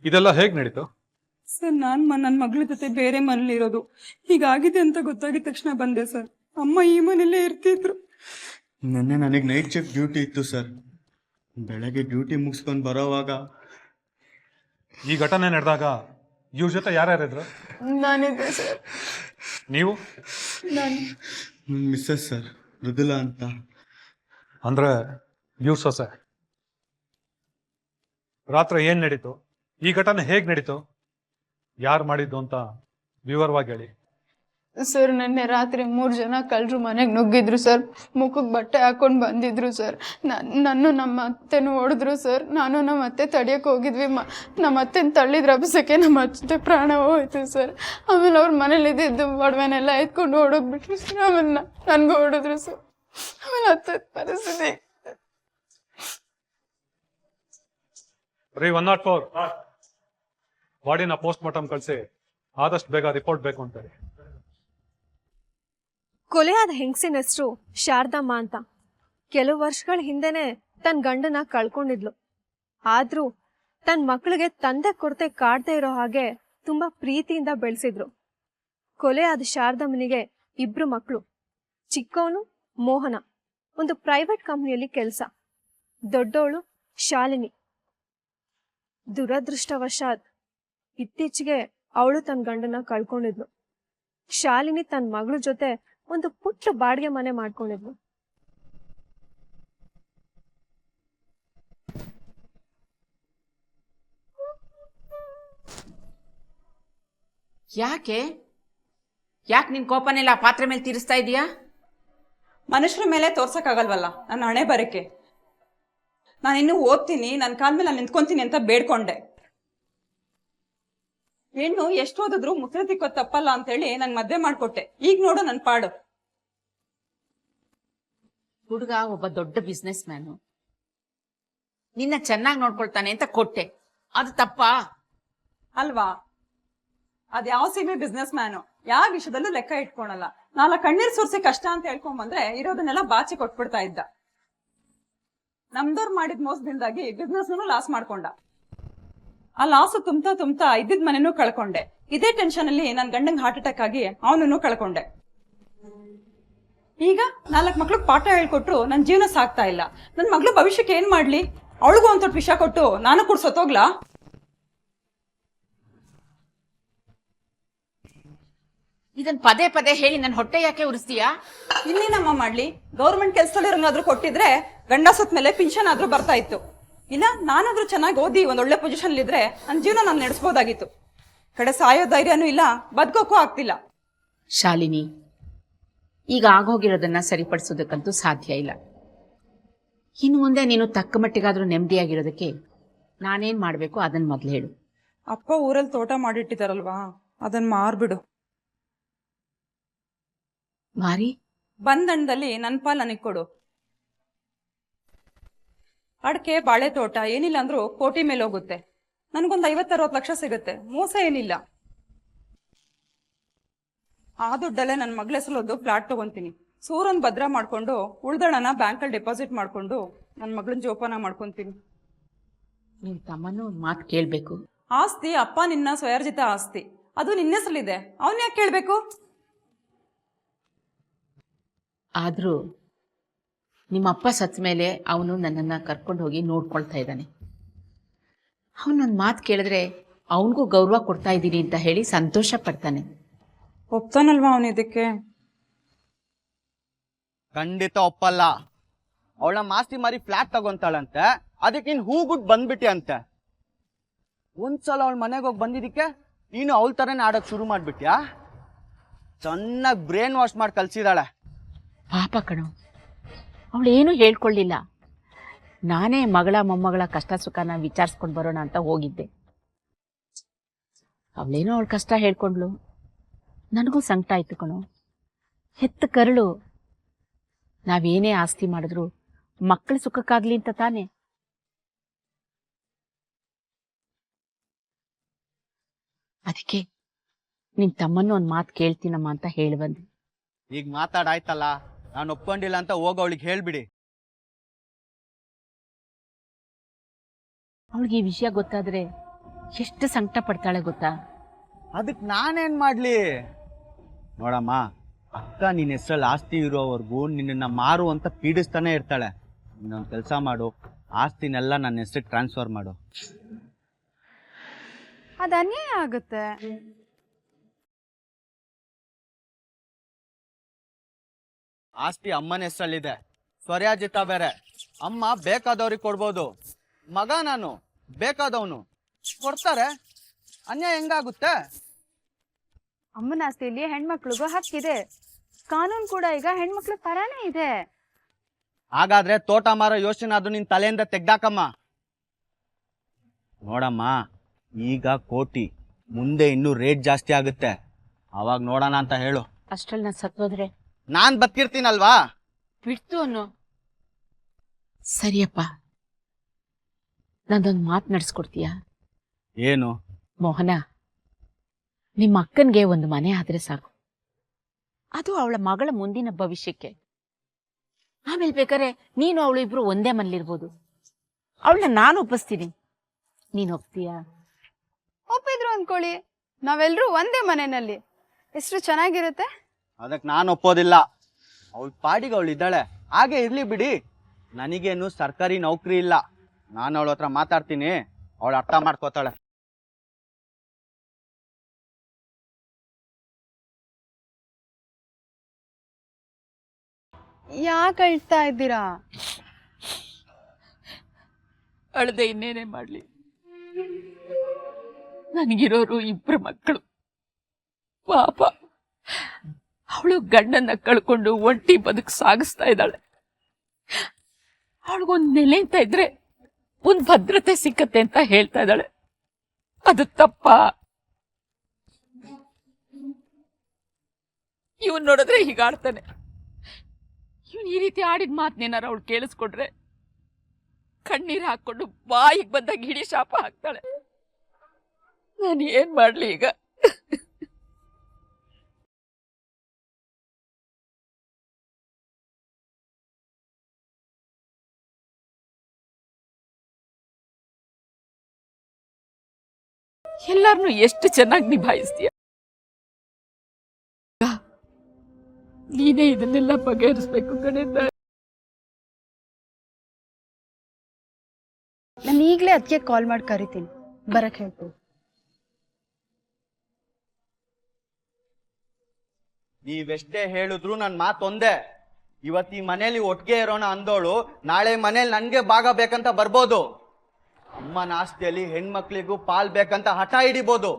ಇದೆಲ್ಲ ಹೇಗ್ ನಡೀತು? ಸರ್ ನನ್ನ ಮಗಳ ಜೊತೆ ಬೇರೆ ಮನೇಲಿ ಇರೋದು, ಹೀಗಾಗಿದೆ ಅಂತ ಗೊತ್ತಾಗಿದ ತಕ್ಷಣ ಬಂದೆ ಸರ್. ಅಮ್ಮ ಈ ಮನೇಲೇ ಇರ್ತಿದ್ರು. ನೆನ್ನೆ ನನಗೆ ನೈಟ್ ಶಿಫ್ಟ್ ಡ್ಯೂಟಿ ಇತ್ತು ಸರ್. ಬೆಳಗ್ಗೆ ಡ್ಯೂಟಿ ಮುಗಿಸ್ಕೊಂಡು ಬರೋವಾಗ ಈ ಘಟನೆ ನಡೆದಾಗ ಇವ್ರ ಜೊತೆ ಯಾರ್ಯಾರಿದ್ರು? ನಾನಿದ್ದೆ ಸರ್. ನೀವು? ನಾನು ಮಿಸ್ಸಸ್ ಸರ್, ಮೃದುಲಾ ಅಂತ. ಅಂದ್ರೆ ಇವ್ರ ಸೊಸೆ. ರಾತ್ರಿ ಏನ್ ನಡೀತು? ಈ ಘಟನೆ ಹೇಗ್ ನಡೀತು? ಯಾರು ಮಾಡಿದ್ದು ಅಂತ ವಿವರವಾಗಿ ಹೇಳಿ. ಸರ್ ನಿನ್ನೆ ರಾತ್ರಿ 3 ಜನ ಕಳ್ಳರು ಮನೆಗೆ ನುಗ್ಗಿದ್ರು ಸರ್. ಮುಖಕ್ಕೆ ಬಟ್ಟೆ ಹಾಕೊಂಡು ಬಂದಿದ್ರು ಸರ್. ನನ್ನ ನಮ್ಮ ಅತ್ತೆನೂ ಹೊಡೆದ್ರು ಸರ್. ನಾನು ನಮ್ಮ ಅತ್ತೆ ತಡಿಯೋಕೆ ಹೋಗಿದ್ವಿ. ನಮ್ಮ ಅತ್ತೆನ ತಳ್ಳಿದ್ರ ಅಭಿಸಕ್ಕೆ ನಮ್ಮ ಅತ್ತೆ ಪ್ರಾಣ ಹೋಯ್ತು ಸರ್. ಆಮೇಲೆ ಅವ್ರ ಮನೇಲಿ ಇದ್ದಿದ್ದು ಒಡವೆನೆಲ್ಲ ಎತ್ಕೊಂಡು ಓಡೋಗ್ಬಿಟ್ರು ಸರ್. ಆಮೇಲೆ ನನಗೂ ಹೊಡೆದ್ರು ಸರ್. ಆಮೇಲೆ ಅತ್ತೆ ಪರಿಸ್ಥಿತಿ. ರೀ 104 ಬಾಡಿನ ಪೋಸ್ಟ್ ಮಾರ್ಟಮ್ ಕಳಿಸಿ ಆದಷ್ಟು ಬೇಗ ರಿಪೋರ್ಟ್ ಬೇಕು ಅಂತಾರೆ. ಕೊಲೆಯಾದ ಹೆಂಗಸಿನ ಹೆಸರು ಶಾರದಮ್ಮ ಅಂತ. ಕೆಲವು ವರ್ಷಗಳ ಹಿಂದೆನೆ ತನ್ನ ಗಂಡನ ಕಳ್ಕೊಂಡಿದ್ಲು. ಆದ್ರೂ ತನ್ನ ಮಕ್ಕಳಿಗೆ ತಂದೆ ಕೊರತೆ ಕಾಡದೆ ಇರೋ ಹಾಗೆ ತುಂಬಾ ಪ್ರೀತಿಯಿಂದ ಬೆಳೆಸಿದ್ರು. ಕೊಲೆಯಾದ ಶಾರದಮ್ಮನಿಗೆ 2 ಮಕ್ಕಳು. ಚಿಕ್ಕವನು ಮೋಹನ, ಒಂದು ಪ್ರೈವೇಟ್ ಕಂಪ್ನಿಯಲ್ಲಿ ಕೆಲಸ. ದೊಡ್ಡವಳು ಶಾಲಿನಿ. ದುರದೃಷ್ಟವಶಾತ್ ಇತ್ತೀಚೆಗೆ ಅವಳು ತನ್ನ ಗಂಡನ ಕಳ್ಕೊಂಡಿದ್ಲು. ಶಾಲಿನಿ ತನ್ನ ಮಗಳ ಜೊತೆ ಒಂದು ಪುಟ್ಟ ಬಾಡಿಗೆ ಮನೆ ಮಾಡ್ಕೊಂಡಿದ್ಲು. ಯಾಕೆ ನಿನ್ ಕೋಪನೆಲ್ಲ ಆ ಪಾತ್ರೆ ಮೇಲೆ ತೀರಿಸ್ತಾ ಇದೀಯಾ? ಮನುಷ್ಯರ ಮೇಲೆ ತೋರ್ಸಕ್ಕಾಗಲ್ವಲ್ಲ ನನ್ನ ಹಣೆ ಬರಕ್ಕೆ. ನಾನಿನ್ನೂ ಓದ್ತೀನಿ, ನನ್ನ ಕಾಲ ಮೇಲೆ ನಾನು ನಿಂತ್ಕೊಂತೀನಿ ಅಂತ ಬೇಡ್ಕೊಂಡೆ. ಹೆಣ್ಣು ಎಷ್ಟು ಓದಿದ್ರು ಮುದ್ರೆ ತಿಕ್ಕೋದ್ ತಪ್ಪಲ್ಲ ಅಂತೇಳಿ ನನ್ ಮದ್ವೆ ಮಾಡ್ಕೊಟ್ಟೆ. ಈಗ ನೋಡು ನನ್ ಪಾಡು. ಹುಡುಗ ಒಬ್ಬ ದೊಡ್ಡ ಬಿಸ್ನೆಸ್ ಮ್ಯಾನು, ನಿನ್ನ ಚೆನ್ನಾಗಿ ನೋಡ್ಕೊಳ್ತಾನೆ ಅಂತ ಕೊಟ್ಟೆ. ಅದು ತಪ್ಪಾ ಅಲ್ವಾ? ಅದ್ ಯಾವ ಸೀಮೆ ಬಿಸ್ನೆಸ್ ಮ್ಯಾನು ಯಾವ ವಿಷಯದಲ್ಲೂ ಲೆಕ್ಕ ಇಟ್ಕೊಳಲ್ಲ. 4 ಕಣ್ಣೀರ್ ಸುರ್ಸಿ ಕಷ್ಟ ಅಂತ ಹೇಳ್ಕೊಂಡ್ ಬಂದ್ರೆ ಇರೋದನ್ನೆಲ್ಲ ಬಾಚಿ ಕೊಟ್ಬಿಡ್ತಾ ಇದ್ದ. ನಮ್ದವ್ರು ಮಾಡಿದ ಮೋಸದಿಂದಾಗಿ ಬಿಸ್ನೆಸ್ ಲಾಸ್ ಮಾಡ್ಕೊಂಡ. ಆ ಲಾಸು ತುಂಬ್ತಾ ಇದ್ದಿದ್ ಮನೆನೂ ಕಳ್ಕೊಂಡೆ. ಇದೇ ಟೆನ್ಷನ್ ಅಲ್ಲಿ ನನ್ ಗಂಡಂಗ್ ಹಾರ್ಟ್ ಅಟ್ಯಾಕ್ ಆಗಿ ಅವನನ್ನು ಕಳ್ಕೊಂಡೆ. ಈಗ 4 ಮಕ್ಳಿಗೆ ಪಾಠ ಹೇಳ್ಕೊಟ್ರು ನನ್ ಜೀವನ ಸಾಕ್ತಾ ಇಲ್ಲ. ನನ್ ಮಗ್ಳು ಭವಿಷ್ಯಕ್ಕೆ ಏನ್ ಮಾಡ್ಲಿ? ಅವಳಿಗೂ ಒಂದ್ ವಿಷ ಕೊಟ್ಟು ನಾನು ಕೂಡ ಸತ್ತೋಗ್ಲಾ? ಇದನ್ ಪದೇ ಪದೇ ಹೇಳಿ ನನ್ ಹೊಟ್ಟೆ ಯಾಕೆ ಉರಿಸ್ತೀಯಾ? ಇನ್ನೇನಮ್ಮ ಮಾಡ್ಲಿ? ಗೌರ್ಮೆಂಟ್ ಕೆಲ್ಸದಲ್ಲಿರೋನಾದ್ರೂ ಕೊಟ್ಟಿದ್ರೆ ಗಂಡ ಸತ್ ಮೇಲೆ ಪಿನ್ಷನ್ ಆದ್ರೂ ಬರ್ತಾ ಇತ್ತು. ಇಲ್ಲ ನಾನಾದ್ರೂ ಚೆನ್ನಾಗಿ ಓದಿ ಒಂದ್ ಒಳ್ಳೆ ಪೊಸಿಷನ್ ಇದ್ರೆ ನನ್ನ ಜೀವನ ನಾನು ನಡೆಸಬಹುದಾಗಿತ್ತು. ಕಡೆ ಸಾಯೋ ಧೈರ್ಯನೂ ಇಲ್ಲ, ಬದುಕೋಕ್ಕೂ ಆಗ್ತಿಲ್ಲ. ಶಾಲಿನಿ, ಈಗ ಆಗೋಗಿರೋದನ್ನ ಸರಿಪಡಿಸೋದಕ್ಕಂತೂ ಸಾಧ್ಯ ಇಲ್ಲ. ಇನ್ನು ಮುಂದೆ ನೀನು ತಕ್ಕ ಮಟ್ಟಿಗಾದ್ರೂ ನೆಮ್ಮದಿಯಾಗಿರೋದಕ್ಕೆ ನಾನೇನ್ ಮಾಡ್ಬೇಕು ಅದನ್ನ ಮೊದ್ಲು ಹೇಳು. ಅಪ್ಪ ಊರಲ್ಲಿ ತೋಟ ಮಾಡಿಟ್ಟಿದಾರಲ್ವಾ, ಅದನ್ನ ಮಾರ್ಬಿಡು. ಮಾರಿ ಬಂದಣ್ಣದಲ್ಲಿ ನನ್ ಪಾಲ್ ನನಗ್ ಕೊಡು. ಅಡಕೆ ಬಾಳೆ ತೋಟ ಏನಿಲ್ಲ ಅಂದ್ರೂ ಕೋಟಿ ಮೇಲೆ ಹೋಗುತ್ತೆ. ನನ್ಗೊಂದ್ 50-60 ಲಕ್ಷ ಸಿಗುತ್ತೆ, ಮೋಸ ಏನಿಲ್ಲ. ಆ ದುಡ್ಡಲ್ಲೇ ನನ್ನ ಮಗಳ ಹೆಸರಲ್ಲೊಂದು ಫ್ಲಾಟ್ ತಗೊಂತೀನಿ. ಸೂರನ್ ಭದ್ರ ಮಾಡ್ಕೊಂಡು ಉಳ್ದಳನ ಬ್ಯಾಂಕಲ್ಲಿ ಡೆಪಾಸಿಟ್ ಮಾಡ್ಕೊಂಡು ನನ್ನ ಮಗಳನ್ನ ಜೋಪಾನ ಮಾಡ್ಕೊಂತೀನಿ. ನಿನ್ ತಮ್ಮನೂ ಒಂದ್ ಮಾತು ಕೇಳ್ಬೇಕು. ಆಸ್ತಿ ಅಪ್ಪ ನಿನ್ನ ಸ್ವಯರ್ಜಿತ ಆಸ್ತಿ, ಅದು ನಿನ್ನ ಹೆಸರಲ್ಲಿದೆ. ಅವನ್ ಯಾಕೆ ಕೇಳ್ಬೇಕು? ಆದ್ರೂ ನಿಮ್ಮಪ್ಪ ಸತ್ತ ಮೇಲೆ ಅವನು ನನ್ನನ್ನು ಕರ್ಕೊಂಡು ಹೋಗಿ ನೋಡ್ಕೊಳ್ತಾ ಇದ್ದಾನೆ. ಅವನೊಂದು ಮಾತು ಕೇಳಿದ್ರೆ ಅವನಿಗೂ ಗೌರವ ಕೊಡ್ತಾ ಇದ್ದೀನಿ ಅಂತ ಹೇಳಿ ಸಂತೋಷ ಪಡ್ತಾನೆ. ಒಪ್ತಾನಲ್ವಾ ಅವನು ಇದಕ್ಕೆ? ಖಂಡಿತ ಒಪ್ಪಲ್ಲ. ಅವಳ ಮಾಸ್ತಿ ಮಾರಿ ಫ್ಲಾಟ್ ತಗೊಂತಾಳಂತೆ, ಅದಕ್ಕೆ ನೀನು ಹೂಗುಟ್ ಬಂದ್ಬಿಟ್ಟಿ ಅಂತೆ. ಒಂದ್ಸಲ ಅವಳ ಮನೆಗೆ ಹೋಗಿ ಬಂದಿದ್ದಕ್ಕೆ ನೀನು ಅವಳ ಥರನೇ ಆಡೋಕೆ ಶುರು ಮಾಡಿಬಿಟ್ಯಾ? ಚೆನ್ನಾಗಿ ಬ್ರೇನ್ ವಾಶ್ ಮಾಡಿ ಕಲ್ಸಿದಾಳೆ. ಪಾಪ ಕಣೋ, ಅವಳೇನು ಹೇಳ್ಕೊಳ್ಳಿಲ್ಲ. ನಾನೇ ಮಗಳ ಮೊಮ್ಮಗಳ ಕಷ್ಟ ಸುಖನ ವಿಚಾರಿಸ್ಕೊಂಡು ಬರೋಣ ಅಂತ ಹೋಗಿದ್ದೆ. ಅವಳೇನೋ ಅವಳ ಕಷ್ಟ ಹೇಳ್ಕೊಂಡ್ಲು, ನನಗೂ ಸಂಕಟ ಆಯ್ತು ಕಣೋ. ಹೆತ್ತ ಕರಳು. ನಾವೇನೇ ಆಸ್ತಿ ಮಾಡಿದ್ರು ಮಕ್ಕಳ ಸುಖಕ್ಕಾಗ್ಲಿ ಅಂತ ತಾನೆ. ಅದಕ್ಕೆ ನಿನ್ ತಮ್ಮನ್ನು ಒಂದು ಮಾತು ಕೇಳ್ತೀನಮ್ಮ ಅಂತ ಹೇಳಿ ಬಂದೆ. ಈಗ ಮಾತಾಡಾಯ್ತಲ್ಲ, ನಾನು ಒಪ್ಕೊಂಡಿಲ್ಲ ಅಂತ ಹೋಗಿ ಅವಳಿಗೆ ಹೇಳ್ಬಿಡಿ. ಅವಳಿಗೆ ಈ ವಿಷಯ ಗೊತ್ತಾದ್ರೆ ಎಷ್ಟು ಸಂಕಟ ಪಡ್ತಾಳೆ ಗೊತ್ತಾ? ಅದಕ್ಕೆ ನಾನೇನ್ ಮಾಡ್ಲಿ? ನೋಡಮ್ಮ, ಅಕ್ಕ ನಿನ್ನ ಹೆಸರಲ್ಲಿ ಆಸ್ತಿ ಇರೋವರೆಗೂ ನಿನ್ನ ಮಾರು ಅಂತ ಪೀಡಿಸ್ತಾನೆ ಇರ್ತಾಳೆ. ಇನ್ನೊಂದು ಕೆಲಸ ಮಾಡು, ಆಸ್ತಿನೆಲ್ಲ ನನ್ನ ಹೆಸರಿಗೆ ಟ್ರಾನ್ಸ್ಫರ್ ಮಾಡು. ಅದು ಅನ್ಯಾಯ ಆಗುತ್ತೆ. ಆಸ್ತಿ ಅಮ್ಮನ ಹೆಸರಲ್ಲಿದೆ, ಸ್ವರ್ಯಾಜಿತ ಬೇರೆ. ಅಮ್ಮ ಬೇಕಾದವ್ರಿಗೆ ಕೊಡ್ಬೋದು, ಮಗ ನಾನು ಬೇಕಾದವನು ಕೊಡ್ತಾರೆ. ಅನ್ಯಾಯ ಹೆಂಗಾಗುತ್ತೆ? ಅಮ್ಮನ ಆಸ್ತಿಯಲ್ಲಿ ಹೆಣ್ಮಕ್ಳಿಗೂ ಹಕ್ಕಿದೆ. ಕಾನೂನು ಕೂಡ ಈಗ ಹೆಣ್ಮಕ್ಳ ಪರಾನೇ ಇದೆ. ಹಾಗಾದ್ರೆ ತೋಟ ಮಾರೋ ಯೋಚನೆ ಅದು ನಿನ್ ತಲೆಯಿಂದ ತೆಗ್ದಾಕಮ್ಮ. ನೋಡಮ್ಮ, ಈಗ ಕೋಟಿ, ಮುಂದೆ ಇನ್ನೂ ರೇಟ್ ಜಾಸ್ತಿ ಆಗುತ್ತೆ. ಅವಾಗ ನೋಡೋಣ ಅಂತ ಹೇಳು. ಅಷ್ಟ್ರಲ್ಲಿ ನಾನು ಸತ್ತೋದ್ರೆ ನಾನ್ ಬದುಕಿರ್ತೀನಲ್ವಾ? ಬಿಡ್ತು ಅನ್ನೋ. ಸರಿಯಪ್ಪ, ನಂದೊಂದು ಮಾತು ನಡೆಸ್ಕೊಡ್ತೀಯಾ? ಏನು? ಮೋಹನ, ನಿಮ್ಮ ಅಕ್ಕನ್ಗೆ ಒಂದು ಮನೆ ಆದ್ರೆ ಸಾಕು. ಅದು ಅವಳ ಮಗಳ ಮುಂದಿನ ಭವಿಷ್ಯಕ್ಕೆ. ಆಮೇಲೆ ಬೇಕಾರೆ ನೀನು ಅವಳು ಇಬ್ರು ಒಂದೇ ಮನೇಲಿರ್ಬೋದು. ಅವಳನ್ನ ನಾನು ಒಪ್ಪಿಸ್ತೀನಿ, ನೀನು ಒಪ್ತೀಯಾ? ಒಪ್ಪಿದ್ರು ಅನ್ಕೊಳ್ಳಿ, ನಾವೆಲ್ಲರೂ ಒಂದೇ ಮನೆಯಲ್ಲಿ ಎಷ್ಟು ಚೆನ್ನಾಗಿರುತ್ತೆ. ಅದಕ್ಕೆ ನಾನು ಒಪ್ಪೋದಿಲ್ಲ. ಅವಳ ಪಾಡಿಗೆ ಅವಳು ಇದ್ದಾಳೆ, ಹಾಗೆ ಇರ್ಲಿ ಬಿಡಿ. ನನಗೇನು ಸರ್ಕಾರಿ ನೌಕರಿ ಇಲ್ಲ. ನಾನು ಅವಳ ಹತ್ರ ಮಾತಾಡ್ತೀನಿ, ಅವಳು ಅರ್ಥ ಮಾಡ್ಕೋತಾಳೆ. ಯಾಕೆ ಅಳ್ತಾ ಇದ್ದೀರಾ? ಅಳದೆ ಇನ್ನೇನೇ ಮಾಡ್ಲಿ? ನನಗಿರೋರು ಇಬ್ರು ಮಕ್ಕಳು. ಪಾಪ ಅವಳು ಗಂಡನ್ನ ಕಳ್ಕೊಂಡು ಒಂಟಿ ಬದುಕು ಸಾಗಿಸ್ತಾ ಇದ್ದಾಳೆ. ಅವಳಿಗೊಂದು ನೆಲೆ ಅಂತ ಇದ್ರೆ ಒಂದ್ ಭದ್ರತೆ ಸಿಕ್ಕತ್ತೆ ಅಂತ ಹೇಳ್ತಾ ಇದ್ದಾಳೆ. ಅದು ತಪ್ಪ? ಇವನ್ ನೋಡಿದ್ರೆ ಹೀಗಾಡ್ತಾನೆ. ಇವನ್ ಈ ರೀತಿ ಆಡಿದ ಮಾತನ್ನೇನಾರ ಅವಳು ಕೇಳಿಸ್ಕೊಡ್ರೆ ಕಣ್ಣೀರ್ ಹಾಕೊಂಡು ಬಾಯಿಗೆ ಬಂದಾಗ ಹಿಡಿ ಶಾಪ ಹಾಕ್ತಾಳೆ. ನಾನು ಏನ್ ಮಾಡ್ಲಿ ಈಗ? ಎಲ್ಲಾರನ್ನು ಎಷ್ಟು ಚೆನ್ನಾಗಿ ನಿಭಾಯಿಸ್ತೀಯ. ನೀನೇ ಇದನ್ನೆಲ್ಲ ಬಗೆಹರಿಸ್ಬೇಕು ಕಣೆಂದ. ನಾನು ಈಗಲೇ ಅದಕ್ಕೆ ಕಾಲ್ ಮಾಡಿ ಕರಿತೀನಿ, ಬರಕ್ ಹೇಳ್ತೀನಿ. ನೀವೆಷ್ಟೇ ಹೇಳಿದ್ರು ನನ್ ಮಾತೊಂದೇ. ಇವತ್ತು ಈ ಮನೇಲಿ ಒಟ್ಟಿಗೆ ಇರೋಣ ಅಂದೋಳು ನಾಳೆ ಮನೇಲಿ ನನ್ಗೆ ಭಾಗ ಬೇಕಂತ ಬರ್ಬೋದು. ಅಮ್ಮನ ಆಸ್ತಿಯಲ್ಲಿ ಹೆಣ್ಮಕ್ಳಿಗೂ ಪಾಲ್ ಬೇಕಂತ ಹಠ ಹಿಡಿಬೋದು.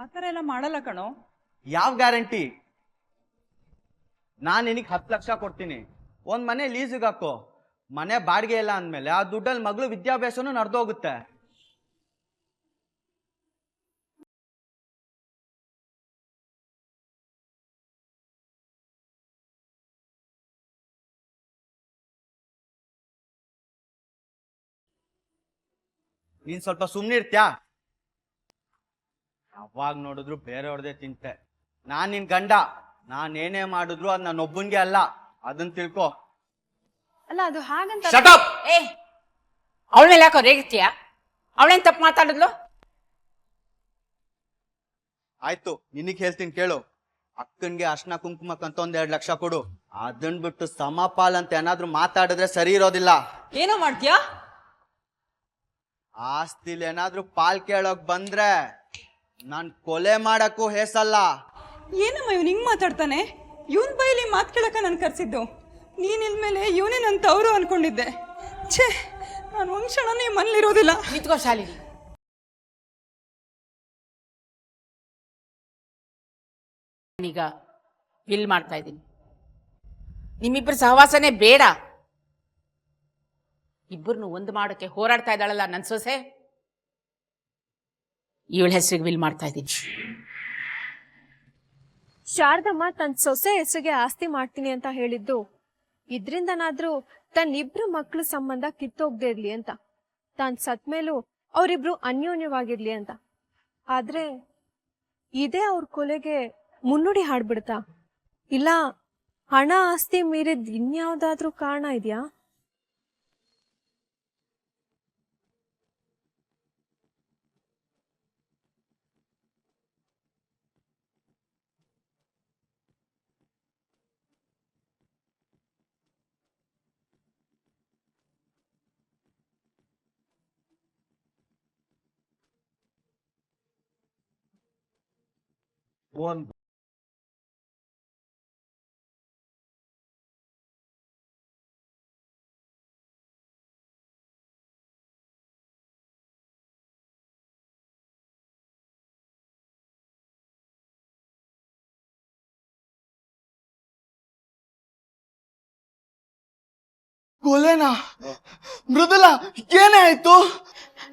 ಆತರ ಎಲ್ಲ ಮಾಡಲ್ಲ ಕಣೋ. ಯಾವ ಗ್ಯಾರಂಟಿ? ನಾನ್ ನಿನಗೆ 10 ಲಕ್ಷ ಕೊಡ್ತೀನಿ, ಒಂದ್ ಮನೆ ಲೀಸಿಗೆ ಹಾಕೋ. ಮನೆ ಬಾಡಿಗೆ ಇಲ್ಲ ಅಂದ್ಮೇಲೆ ಆ ದುಡ್ಡಲ್ಲಿ ಮಗಳು ವಿದ್ಯಾಭ್ಯಾಸನೂ ನಡೆದೋಗುತ್ತೆ. ನೀನ್ ಸ್ವಲ್ಪ ಸುಮ್ನಿರ್ತ್ಯಾ? ಯಾವಾಗ ನೋಡಿದ್ರು ಬೇರೆಯವ್ರದೇ ಚಿಂತೆ. ನಾನ್ ನಿನ್ ಗಂಡ, ನಾನೇನೇ ಮಾಡಿದ್ರು ಅದ್ ನನ್ನೊಬ್ಬನ್ಗೆ ಅಲ್ಲ, ಅದನ್ನ ತಿಳ್ಕೊ. ಅಲ್ಲ, ಅದು ಹಾಗಂತ. ಏ, ಅವಳ ಮೇಲೆ ಯಾಕೋ ರೇಗಿಸ್ತೀಯ? ಅವಳೇನ್ ತಪ್ಪು ಮಾತಾಡಿದ್ಲು? ಆಯ್ತು, ನಿನಗ್ ಹೇಳ್ತೀನಿ ಕೇಳು. ಅಕ್ಕನ್ಗೆ ಅರ್ಶನ ಕುಂಕುಮಕ್ಕಂತ 2 ಲಕ್ಷ ಕೊಡು. ಅದನ್ ಬಿಟ್ಟು ಸಮಪಾಲ್ ಅಂತ ಏನಾದ್ರು ಮಾತಾಡಿದ್ರೆ ಸರಿ ಇರೋದಿಲ್ಲ. ಏನೋ ಮಾಡ್ತೀಯಾ? ಆಸ್ತಿಲ್ ಏನಾದ್ರೂ ಪಾಲ್ ಕೇಳೋಕ್ ಬಂದ್ರೆ ನಾನ್ ಕೊಲೆ ಮಾಡಕ್ಕೂ ಹೇಸಲ್ಲ. ಏನಮ್ಮ ಇವ್ನು ಹಿಂಗ್ ಮಾತಾಡ್ತಾನೆ? ಇವನ್ ಬೈಲಿ ಮಾತು ಕೇಳಕ ನಾನು ಕರ್ಸಿದ್ದು. ನೀನ್ ಇಲ್ಮೇಲೆ ಇವನೇ ನನ್ನ ತವರು ಅನ್ಕೊಂಡಿದ್ದೆ. ಛೇ, ನಾನು ಒಂದ್ ಕ್ಷಣನೇ ಮನೇಲಿರೋದಿಲ್ಲ. ನಿಂತ್ಕೋ ಶಾಲಿನಿ. ಈಗ ವಿಲ್ ಮಾಡ್ತಾ ಇದ್ದೀನಿ. ನಿಮ್ಮಿಬ್ಬರ ಸಹವಾಸನೆ ಬೇಡ. ಇಬ್ಬರನ್ನು ಒಂದು ಮಾಡೋಕ್ಕೆ ಹೋರಾಡ್ತಾ ಇದ್ದಾಳಲ್ಲ ನನ್ನ ಸೊಸೆ, ಇವಳ ಹೆಸರಿಗೆ ವಿಲ್ ಮಾಡ್ತಾ ಇದ್ದೀನಿ. ಶಾರದಮ್ಮ ತನ್ನ ಸೊಸೆ ಹೆಸರಿಗೆ ಆಸ್ತಿ ಮಾಡ್ತೀನಿ ಅಂತ ಹೇಳಿದ್ದು ಇದ್ರಿಂದನಾದ್ರೂ ತನ್ನಿಬ್ರು ಮಕ್ಳ ಸಂಬಂಧ ಕಿತ್ತೋಗ್ದೇ ಇರ್ಲಿ ಅಂತ, ತಾನ್ ಸತ್ ಮೇಲೂ ಅವರಿಬ್ರು ಅನ್ಯೋನ್ಯವಾಗಿರ್ಲಿ ಅಂತ. ಆದ್ರೆ ಇದೇ ಅವ್ರ ಕೊಲೆಗೆ ಮುನ್ನುಡಿ ಹಾಡ್ಬಿಡ್ತಾ? ಇಲ್ಲ ಹಣ ಆಸ್ತಿ ಮೀರಿದ್ ಇನ್ಯಾವ್ದಾದ್ರೂ ಕಾರಣ ಇದೆಯಾ? ಕೊಲೆನಾ? ಮೃದುಲಾ, ಏನೇ ಆಯ್ತು?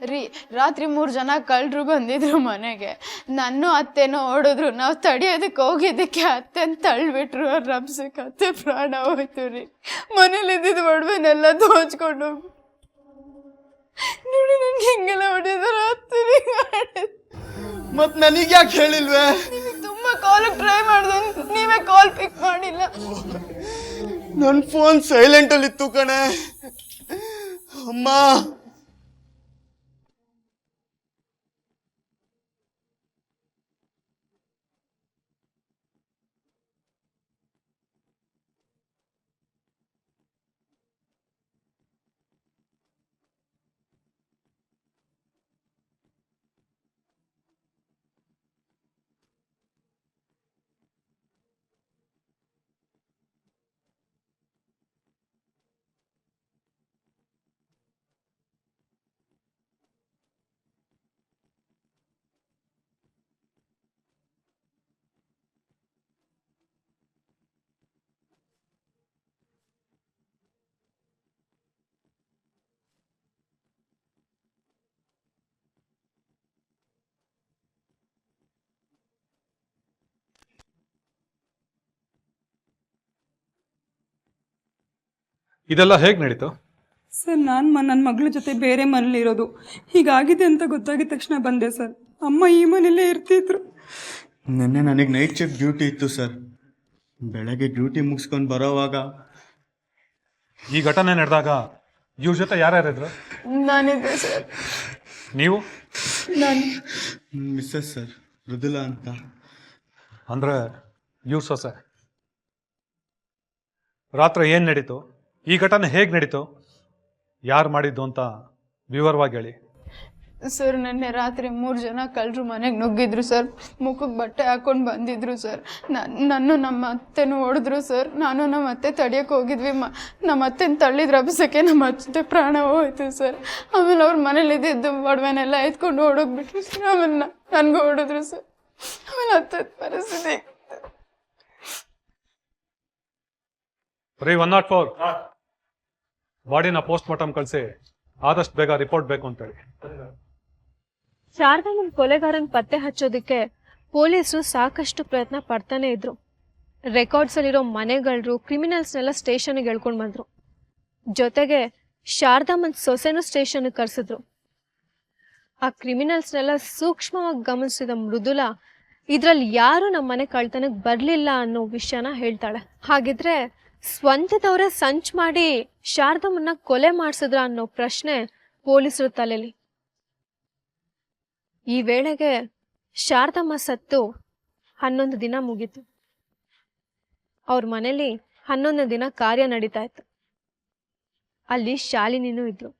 ರೀ ರಾತ್ರಿ 3 ಜನ ಕಳ್ಳರು ಬಂದಿದ್ರು ಮನೆಗೆ. ನನ್ನ ಅತ್ತೆನೋ ಹೊಡೆದ್ರು. ನಾವು ತಡಿಯೋದಕ್ಕೆ ಹೋಗಿದ್ದಕ್ಕೆ ಅತ್ತೆನ ತಳ್ಳಿಬಿಟ್ರು. ರಬ್ಸಕ್ಕೆ ಅತ್ತೆ ಪ್ರಾಣ ಹೋಯ್ತು ರೀ. ಮನೇಲಿ ಇದ್ದಿದ್ದು ಒಡವೆನೆಲ್ಲ ದೋಚ್ಕೊಂಡು ನೋಡಿ ನನ್ಗೆ ಹಿಂಗೆಲ್ಲ ಹೊಡೆದಾರ ಅತ್ತೆ. ಮತ್ ನನಗ್ ಯಾಕೆ ಹೇಳಿಲ್ವೇ? ತುಂಬಾ ಕಾಲಿಗೆ ಟ್ರೈ ಮಾಡಿದೆ, ನೀವೇ ಕಾಲ್ ಪಿಕ್ ಮಾಡಿಲ್ಲ. ನನ್ ಫೋನ್ ಸೈಲೆಂಟ್ ಅಲ್ಲಿ ಇತ್ತು ಕಣೆ. ಅಮ್ಮ, ಇದೆಲ್ಲ ಹೇಗ್ ನಡೀತು? ಸರ್ ನಾನು ನನ್ನ ಮಗಳ ಜೊತೆ ಬೇರೆ ಮನೇಲಿ ಇರೋದು. ಹೀಗಾಗಿದೆ ಅಂತ ಗೊತ್ತಾಗಿದ ತಕ್ಷಣ ಬಂದೆ ಸರ್. ಅಮ್ಮ ಈ ಮನೇಲೇ ಇರ್ತಿದ್ರು. ನಿನ್ನೆ ನನಗೆ ನೈಟ್ ಶಿಫ್ಟ್ ಡ್ಯೂಟಿ ಇತ್ತು ಸರ್. ಬೆಳಗ್ಗೆ ಡ್ಯೂಟಿ ಮುಗಿಸ್ಕೊಂಡು ಬರೋವಾಗ ಈ ಘಟನೆ ನಡೆದಾಗ ಇವ್ರ ಜೊತೆ ಯಾರ್ಯಾರಿದ್ರು? ನಾನಿದ್ದೆ ಸರ್. ನೀವು? ನಾನು ಮಿಸ್ಸಸ್ ಸರ್, ಮೃದುಲಾ ಅಂತ. ಅಂದ್ರೆ ಇವ್ರ ಸೊಸೆ. ರಾತ್ರಿ ಏನ್ ನಡೀತು? ಈ ಘಟನೆ ಹೇಗ್ ನಡೀತು? ಯಾರು ಮಾಡಿದ್ದು ಅಂತ ವಿವರವಾಗಿ ಹೇಳಿ. ಸರ್ ನೆನ್ನೆ ರಾತ್ರಿ 3 ಜನ ಕಳ್ಳರು ಮನೆಗೆ ನುಗ್ಗಿದ್ರು ಸರ್. ಮುಖಕ್ಕೆ ಬಟ್ಟೆ ಹಾಕೊಂಡು ಬಂದಿದ್ರು ಸರ್. ನನ್ನ ನಮ್ಮ ಅತ್ತೆನೂ ಹೊಡೆದ್ರು ಸರ್. ನಾನು ನಮ್ಮ ಅತ್ತೆ ತಡಿಯೋಕೆ ಹೋಗಿದ್ವಿ. ನಮ್ಮ ಅತ್ತೆನ ತಳ್ಳಿದ ರಭಸಕ್ಕೆ ನಮ್ಮ ಅತ್ತೆ ಪ್ರಾಣ ಹೋಯ್ತು ಸರ್. ಆಮೇಲೆ ಅವ್ರ ಮನೇಲಿ ಇದ್ದಿದ್ದು ಒಡವೆನೆಲ್ಲ ಎತ್ಕೊಂಡು ಓಡೋಗ್ಬಿಟ್ರು ಸರ್. ಆಮೇಲೆ ನನಗೂ ಹೊಡೆದ್ರು ಸರ್. ಆಮೇಲೆ ಅತ್ತೆ ಪರಿಸ್ಥಿತಿ. ರೀ 104, ಬಾಡಿನ ಪೋಸ್ಟ್ ಮಾರ್ಟಮ್ ಕಳಿಸಿ ಆದಷ್ಟು ಬೇಗ ರಿಪೋರ್ಟ್ ಬೇಕು ಅಂತೇಳಿ. ಶಾರದಮ್ಮನ ಕೊಲೆಗಾರನ್ ಪತ್ತೆ ಹಚ್ಚೋದಕ್ಕೆ ಪೊಲೀಸರು ಸಾಕಷ್ಟು ಪ್ರಯತ್ನ ಪಡ್ತಾನೆ ಇದ್ರು. ರೆಕಾರ್ಡ್ಸ್ ಅಲ್ಲಿರೋ ಮನೆಗಳರು ಕ್ರಿಮಿನಲ್ಸ್ನೆಲ್ಲ ಸ್ಟೇಷನ್ಗೆ ಎಳ್ಕೊಂಡು ಬಂದ್ರು. ಜೊತೆಗೆ ಶಾರದಮ್ಮನ ಸೊಸೆನೂ ಸ್ಟೇಷನ್ಗೆ ಕರೆಸಿದ್ರು. ಆ ಕ್ರಿಮಿನಲ್ಸ್ನೆಲ್ಲ ಸೂಕ್ಷ್ಮವಾಗಿ ಗಮನಿಸಿದ ಮೃದುಲಾ ಇದ್ರಲ್ಲಿ ಯಾರು ನಮ್ಮ ಮನೆ ಕಳ್ತನಕ್ಕೆ ಬರಲಿಲ್ಲ ಅನ್ನೋ ವಿಷಯನ ಹೇಳ್ತಾಳೆ. ಹಾಗಿದ್ರೆ ಸ್ವಂತದವರೇ ಸಂಚು ಮಾಡಿ ಶಾರದಮ್ಮನ್ನ ಕೊಲೆ ಮಾಡಿಸಿದ್ರ ಅನ್ನೋ ಪ್ರಶ್ನೆ ಪೊಲೀಸರ ತಲೆಯಲ್ಲಿ. ಈ ವೇಳೆಗೆ ಶಾರದಮ್ಮ ಸತ್ತು 11 ದಿನ ಮುಗೀತು. ಅವ್ರ ಮನೇಲಿ 11 ದಿನ ಕಾರ್ಯ ನಡೀತಾ ಇತ್ತು. ಅಲ್ಲಿ ಶಾಲಿನಿನೂ ಇದ್ಲು.